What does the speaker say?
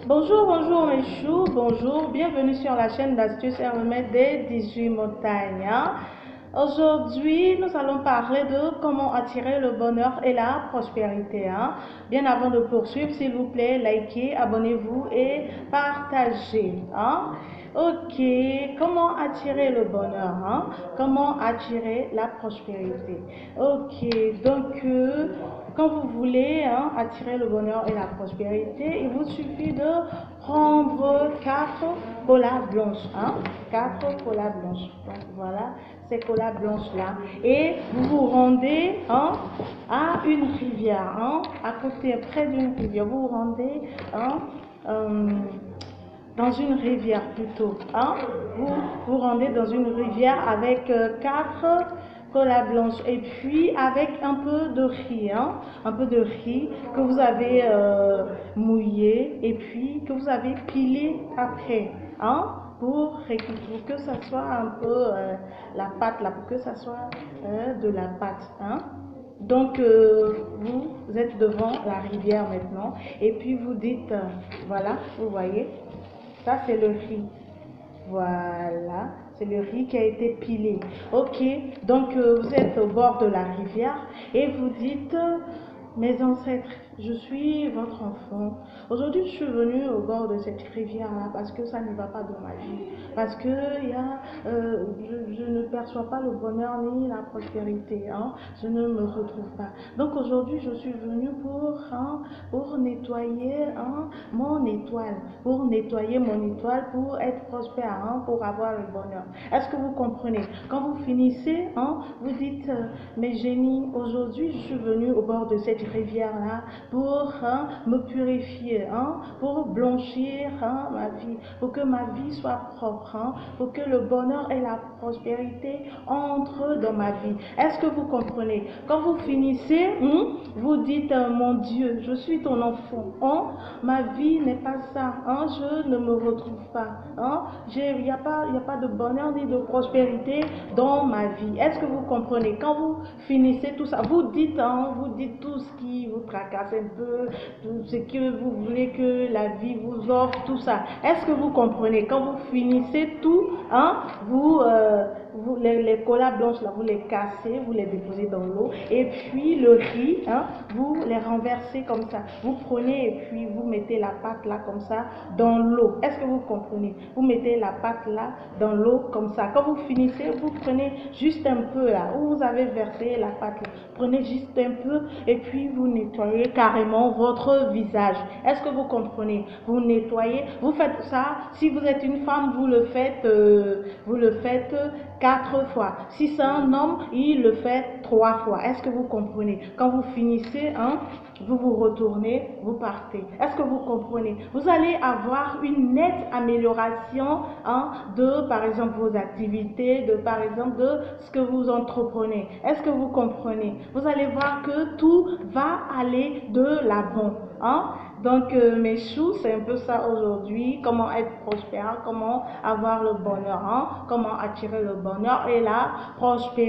Bonjour, bonjour mes choux, bonjour, bienvenue sur la chaîne d'astuces et remèdes des 18 montagnes. Aujourd'hui, nous allons parler de comment attirer le bonheur et la prospérité. Bien avant de poursuivre, s'il vous plaît, likez, abonnez-vous et partagez. Ok, comment attirer le bonheur, comment attirer la prospérité. Ok, donc quand vous voulez attirer le bonheur et la prospérité, il vous suffit de prendre 4 colas blanches, 4 colas blanches. Donc voilà, ces colas blanches là, et vous vous rendez à une rivière, à côté, près d'une rivière. Vous vous rendez dans une rivière plutôt. Vous vous rendez dans une rivière avec 4 colas blanches et puis avec un peu de riz, un peu de riz que vous avez mouillé et puis que vous avez pilé après, pour que ça soit un peu la pâte là, pour que ça soit de la pâte, Donc, vous êtes devant la rivière maintenant et puis vous dites, voilà, vous voyez, ça c'est le riz. Voilà, c'est le riz qui a été pilé. Ok, donc vous êtes au bord de la rivière et vous dites, mes ancêtres, je suis votre enfant. Aujourd'hui, je suis venue au bord de cette rivière-là parce que ça ne va pas dans ma vie. Parce que je ne perçois pas le bonheur ni la prospérité. Je ne me retrouve pas. Donc aujourd'hui, je suis venue pour nettoyer mon étoile. Pour nettoyer mon étoile, pour être prospère, pour avoir le bonheur. Est-ce que vous comprenez? Quand vous finissez, vous dites, mes génies, aujourd'hui, je suis venue au bord de cette rivière-là pour me purifier, pour blanchir ma vie, pour que ma vie soit propre, pour que le bonheur et la prospérité entrent dans ma vie. Est-ce que vous comprenez? Quand vous finissez, vous dites, mon Dieu, je suis ton enfant, ma vie n'est pas ça, je ne me retrouve pas, il n'y a pas de bonheur ni de prospérité dans ma vie. Est-ce que vous comprenez? Quand vous finissez tout ça, vous dites tout ce qui vous tracasse un peu, tout ce que vous voulez que la vie vous offre, tout ça. Est-ce que vous comprenez? Quand vous finissez tout, les colas blanches là, vous les cassez, vous les déposez dans l'eau, et puis le riz, vous les renversez comme ça. Vous prenez et puis vous mettez la pâte là comme ça dans l'eau. Est-ce que vous comprenez? Vous mettez la pâte là dans l'eau comme ça. Quand vous finissez, vous prenez juste un peu là où vous avez versé la pâte là. Prenez juste un peu et puis vous nettoyez carrément votre visage. Est-ce que vous comprenez? Vous nettoyez, vous faites ça. Si vous êtes une femme, vous le faites 4 fois. Si c'est un homme, il le fait 3 fois. Est-ce que vous comprenez? Quand vous finissez, vous vous retournez, vous partez. Est-ce que vous comprenez? Vous allez avoir une nette amélioration de, par exemple, vos activités, de, par exemple, de ce que vous entreprenez. Est-ce que vous comprenez? Vous allez voir que tout va aller de l'avant. Donc, mes choux, c'est un peu ça aujourd'hui. Comment être prospère, comment avoir le bonheur, comment attirer le bonheur et la prospérité.